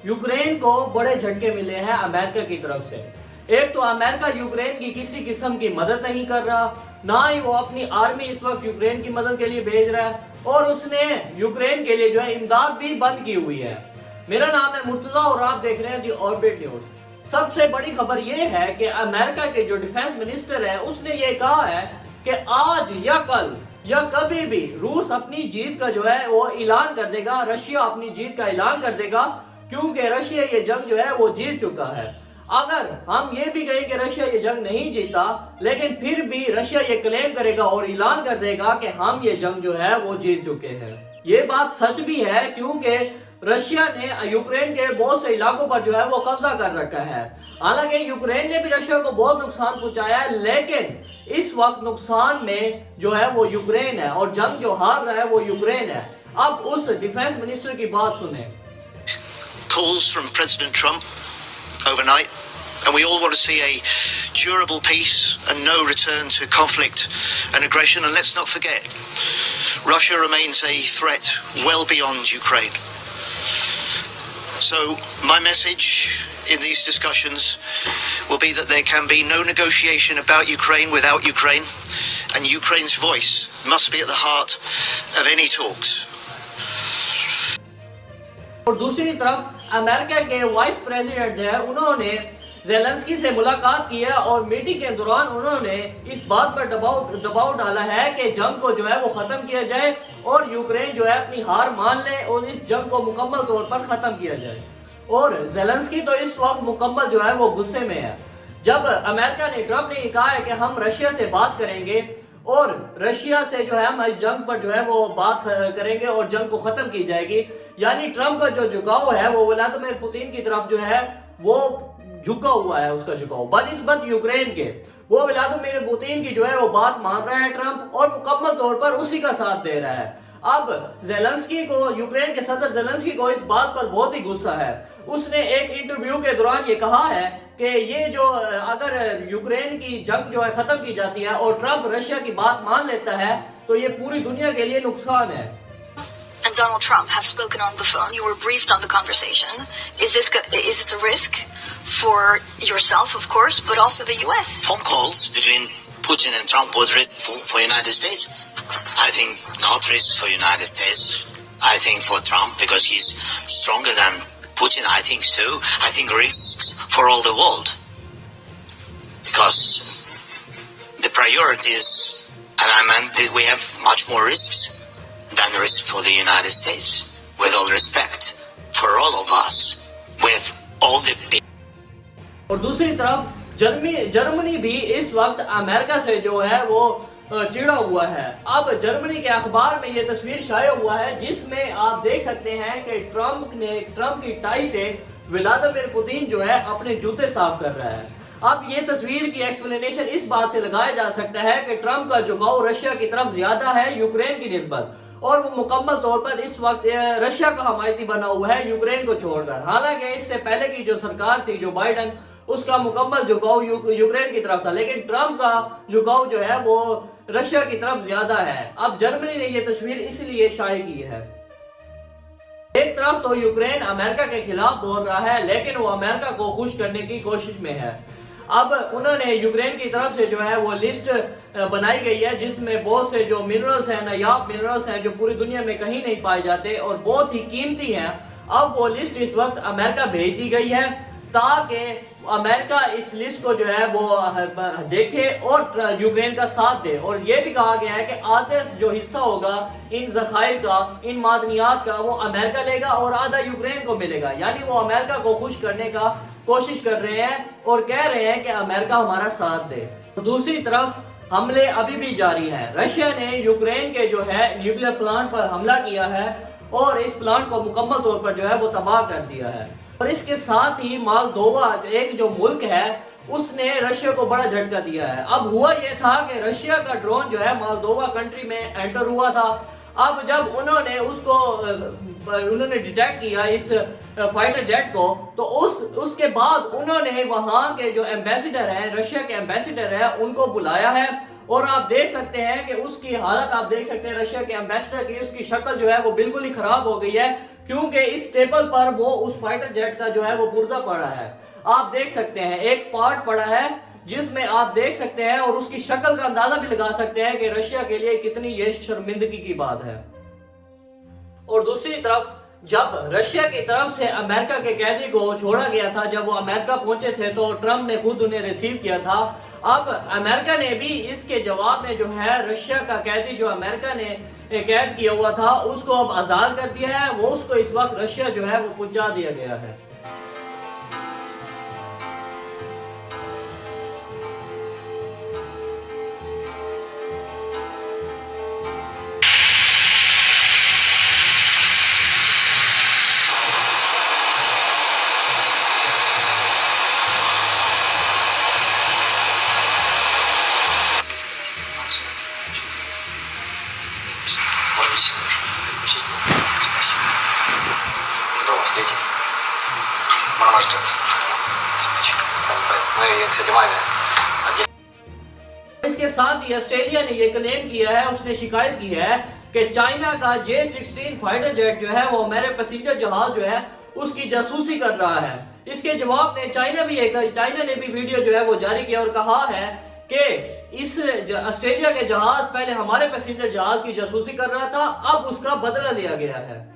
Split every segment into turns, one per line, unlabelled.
Ukraine को बड़े झटके मिले हैं अमेरिका की तरफ से। एक तो अमेरिका यूक्रेन की किसी किस्म की मदद नहीं कर रहा, ना ही वो अपनी आर्मी इस वक्त यूक्रेन की मदद के लिए भेज रहा है, और उसने यूक्रेन के लिए जो है इमदाद भी बंद की हुई है। मेरा नाम है मुर्तजा और आप देख रहे हैं दी ऑर्बिट न्यूज। सबसे बड़ी खबर यह है कि अमेरिका के जो डिफेंस मिनिस्टर है उसने ये कहा है कि आज या कल या कभी भी रूस अपनी जीत का जो है वो ऐलान कर देगा, रशिया अपनी जीत का ऐलान कर देगा, क्योंकि रशिया ये जंग जो है वो जीत चुका है। अगर हम ये भी कहें कि रशिया ये जंग नहीं जीता, लेकिन फिर भी रशिया ये क्लेम करेगा और ऐलान कर देगा कि हम ये जंग जो है वो जीत चुके हैं। ये बात सच भी है, क्योंकि रशिया ने यूक्रेन के बहुत से इलाकों पर जो है वो कब्जा कर रखा है। हालांकि यूक्रेन ने भी रशिया को बहुत नुकसान पहुंचाया है, लेकिन इस वक्त नुकसान में जो है वो यूक्रेन है और जंग जो हार रहा है वो यूक्रेन है। अब उस डिफेंस मिनिस्टर की बात सुने।
Calls from President Trump overnight, and we all want to see a durable peace and no return to conflict and aggression. And let's not forget, Russia remains a threat well beyond Ukraine. So my message in these discussions will be that there can be no negotiation about Ukraine without Ukraine, and Ukraine's voice must be at the heart of any talks.
और दूसरी तरफ America के vice president है, उन्होंने Zelensky से मुलाकात की है और मीटिंग के दौरान उन्होंने इस बात पर दबाव डाला है कि जंग को जो है वो खत्म किया जाए और यूक्रेन जो है अपनी हार मान ले और इस जंग को मुकम्मल तौर पर खत्म किया जाए। और ज़ेलेंस्की तो इस वक्त मुकम्मल जो है वो गुस्से में है। जब अमेरिका ने, ट्रम्प ने कहा है कि हम रशिया से बात करेंगे और रशिया से जो है हम इस जंग पर जो है वो बात करेंगे और जंग को खत्म की जाएगी, यानी ट्रम्प का जो झुकाव है वो व्लादिमीर पुतिन की तरफ जो है वो झुका हुआ है। उसका झुकाव बनिस्बत यूक्रेन के, वो व्लादिमीर पुतिन की जो है वो बात मान रहा है ट्रम्प और मुकम्मल तौर पर उसी का साथ दे रहा है। अब ज़ेलेंस्की को, यूक्रेन के सदर ज़ेलेंस्की को इस बात पर बहुत ही गुस्सा है। उसने एक इंटरव्यू के दौरान ये कहा है कि ये जो अगर यूक्रेन की जंग जो है खत्म की जाती है और ट्रम्प रशिया की बात मान लेता है तो ये पूरी दुनिया के लिए नुकसान है।
And Donald Trump have spoken on the phone. You were briefed on the conversation. Is this a risk for yourself, of course, but also the U.S.?
Phone calls between Putin and Trump was risk for United States. I think not risk for United States. I think for Trump because he's stronger than Putin. I think so. I think risks for all the world because the priorities. I mean, we have much more risks than risk for the United States. With all respect for all of us, with all the big.
और दूसरी तरफ Germany भी इस वक्त America से जो है वो चिढ़ा हुआ है। अब जर्मनी के अखबार में ये तस्वीर शाया हुआ है जिसमें आप देख सकते हैं कि ट्रम्प की टाई से व्लादिमीर पुतिन जो है अपने जूते साफ कर रहा है। अब ये तस्वीर की एक्सप्लेनेशन इस बात से लगाया जा सकता है कि ट्रम्प का झुकाव रशिया की तरफ ज्यादा है यूक्रेन की निस्बत, और वो मुकम्मल तौर पर इस वक्त रशिया का हमायती बना हुआ है यूक्रेन को छोड़कर। हालांकि इससे पहले की जो सरकार थी, जो बाइडन, उसका मुकम्मल झुकाव यूक्रेन की तरफ था, लेकिन ट्रम्प का झुकाव जो है वो रशिया की तरफ ज्यादा है। अब जर्मनी ने ये तस्वीर इसलिए शाये की है। एक तरफ तो यूक्रेन अमेरिका के खिलाफ बोल रहा है, लेकिन वो अमेरिका को खुश करने की कोशिश में है। अब उन्होंने यूक्रेन की तरफ से जो है वो लिस्ट बनाई गई है जिसमें बहुत से जो मिनरल्स हैं, नायाब मिनरल्स हैं जो पूरी दुनिया में कहीं नहीं पाए जाते और बहुत ही कीमती हैं। अब वो लिस्ट इस वक्त अमेरिका भेज दी गई है ताकि अमेरिका इस लिस्ट को जो है वो देखे और यूक्रेन का साथ दे। और ये भी कहा गया है कि आधे जो हिस्सा होगा इन जखायर का, इन मादनियात का, वो अमेरिका लेगा और आधा यूक्रेन को मिलेगा। यानी वो अमेरिका को खुश करने का कोशिश कर रहे हैं और कह रहे हैं कि अमेरिका हमारा साथ दे। तो दूसरी तरफ हमले अभी भी जारी हैं। रशिया ने यूक्रेन के जो है न्यूक्लियर प्लांट पर हमला किया है और इस प्लांट को मुकम्मल तौर पर जो है वो तबाह कर दिया है। और इसके साथ ही मालदोवा, एक जो मुल्क है, उसने रशिया को बड़ा झटका दिया है। अब हुआ यह था कि रशिया का ड्रोन जो है मालदोवा कंट्री में एंटर हुआ था। अब जब उन्होंने डिटेक्ट किया इस फाइटर जेट को, तो उसके बाद उन्होंने वहां के जो एम्बेसडर हैं, रशिया के एम्बेसडर हैं, उनको बुलाया है और आप देख सकते हैं कि उसकी हालत आप देख सकते हैं रशिया के एम्बेसडर की, उसकी शक्ल जो है वो बिल्कुल ही खराब हो गई है, क्योंकि इस टेबल पर वो उस फाइटर जेट का जो है वो पुर्जा पड़ा है। आप देख सकते हैं एक पार्ट पड़ा है जिसमें आप देख सकते हैं और उसकी शक्ल का अंदाजा भी लगा सकते हैं कि रशिया के लिए कितनी ये शर्मिंदगी की बात है। और दूसरी तरफ जब रशिया की तरफ से अमेरिका के कैदी को छोड़ा गया था, जब वो अमेरिका पहुंचे थे तो ट्रंप ने खुद उन्हें रिसीव किया था। अब अमेरिका ने भी इसके जवाब में जो है रशिया का कैदी जो अमेरिका ने कैद किया हुआ था उसको अब आजाद कर दिया है। वो उसको इस वक्त रशिया जो है वो पहुंचा दिया गया है।
Может быть, нужно перекусить? Спасибо. Здорово встретить. Мама ждет. Ну и, кстати, маме.
इसके साथ ही ऑस्ट्रेलिया ने ये क्लेम किया है, उसने शिकायत की है कि चाइना का J-16 फाइटर जेट जो है वो हमारे पैसेंजर जहाज जो है उसकी जासूसी कर रहा है। इसके जवाब में चाइना ने भी वीडियो जो है वो जारी किया और कहा है कि इस ऑस्ट्रेलिया के जहाज पहले हमारे पैसेंजर जहाज की जासूसी कर रहा था, अब उसका बदला लिया गया है।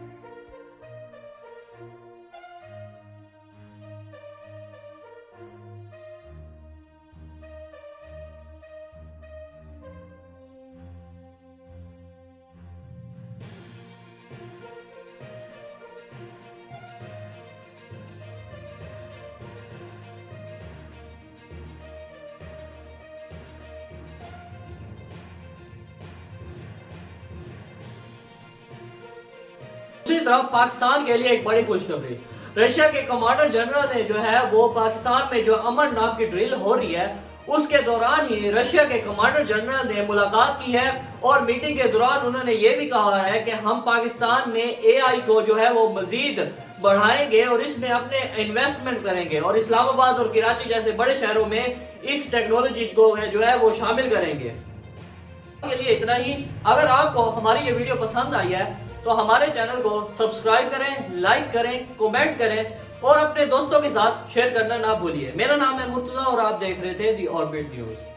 दूसरी तरफ पाकिस्तान के लिए एक बड़ी खुशखबरी, रशिया के कमांडर जनरल ने जो है वो पाकिस्तान में जो अमन नाम की ड्रिल हो रही है उसके दौरान ही रशिया के कमांडर जनरल ने मुलाकात की है और मीटिंग के दौरान उन्होंने ये भी कहा है कि हम पाकिस्तान में AI को जो है वो मजीद बढ़ाएंगे और इसमें अपने इन्वेस्टमेंट करेंगे और इस्लामाबाद और कराची जैसे बड़े शहरों में इस टेक्नोलॉजी को जो है वो शामिल करेंगे। के लिए इतना ही। अगर आपको हमारी ये वीडियो पसंद आई है तो हमारे चैनल को सब्सक्राइब करें, लाइक करें, कमेंट करें और अपने दोस्तों के साथ शेयर करना ना भूलिए। मेरा नाम है मुर्तजा और आप देख रहे थे दी ऑर्बिट न्यूज।